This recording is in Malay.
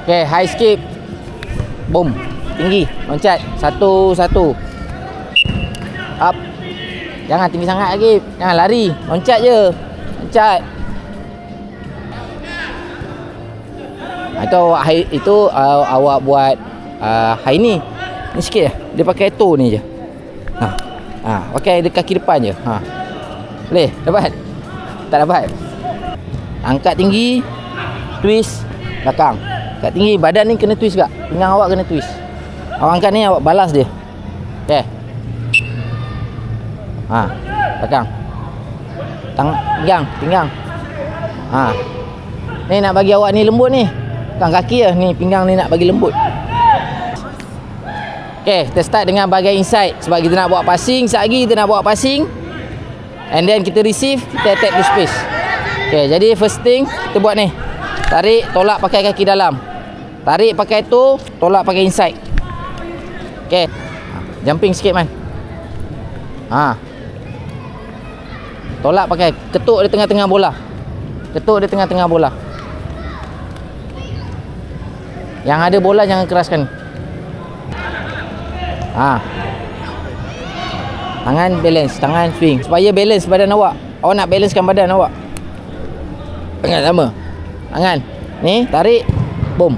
Okay, high skip. Boom. Tinggi. Loncat. Satu. Up. Jangan tinggi sangat lagi. Jangan lari. Loncat je. Loncat. Atau itu awak buat high ni. Ni sikit je. Dia pakai toe ni je. Pakai dia kaki depan je. Boleh? Dapat? Tak dapat. Angkat tinggi. Twist. Belakang. Angkat tinggi. Badan ni kena twist juga. Pinggang awak kena twist. Awak angkat ni, awak balas dia. Okay. Belakang. Pinggang. Ni nak bagi awak ni lembut ni. Bukan kaki lah. Ni pinggang ni nak bagi lembut. Okay, kita start dengan bahagian inside. Sebab kita nak buat passing. Sekejap lagi kita nak buat passing. And then kita receive, kita attack to space. Okay, jadi first thing kita buat ni. Tarik, tolak pakai kaki dalam. Tarik pakai toe, tolak pakai inside. Okay. Jumping sikit man. Tolak pakai, ketuk di tengah-tengah bola. Ketuk di tengah-tengah bola. Yang ada bola jangan keraskan. Tangan balance, tangan swing. Supaya balance badan awak. Awak nak balancekan badan awak. Tangan sama. Tangan. Ni, tarik. Boom.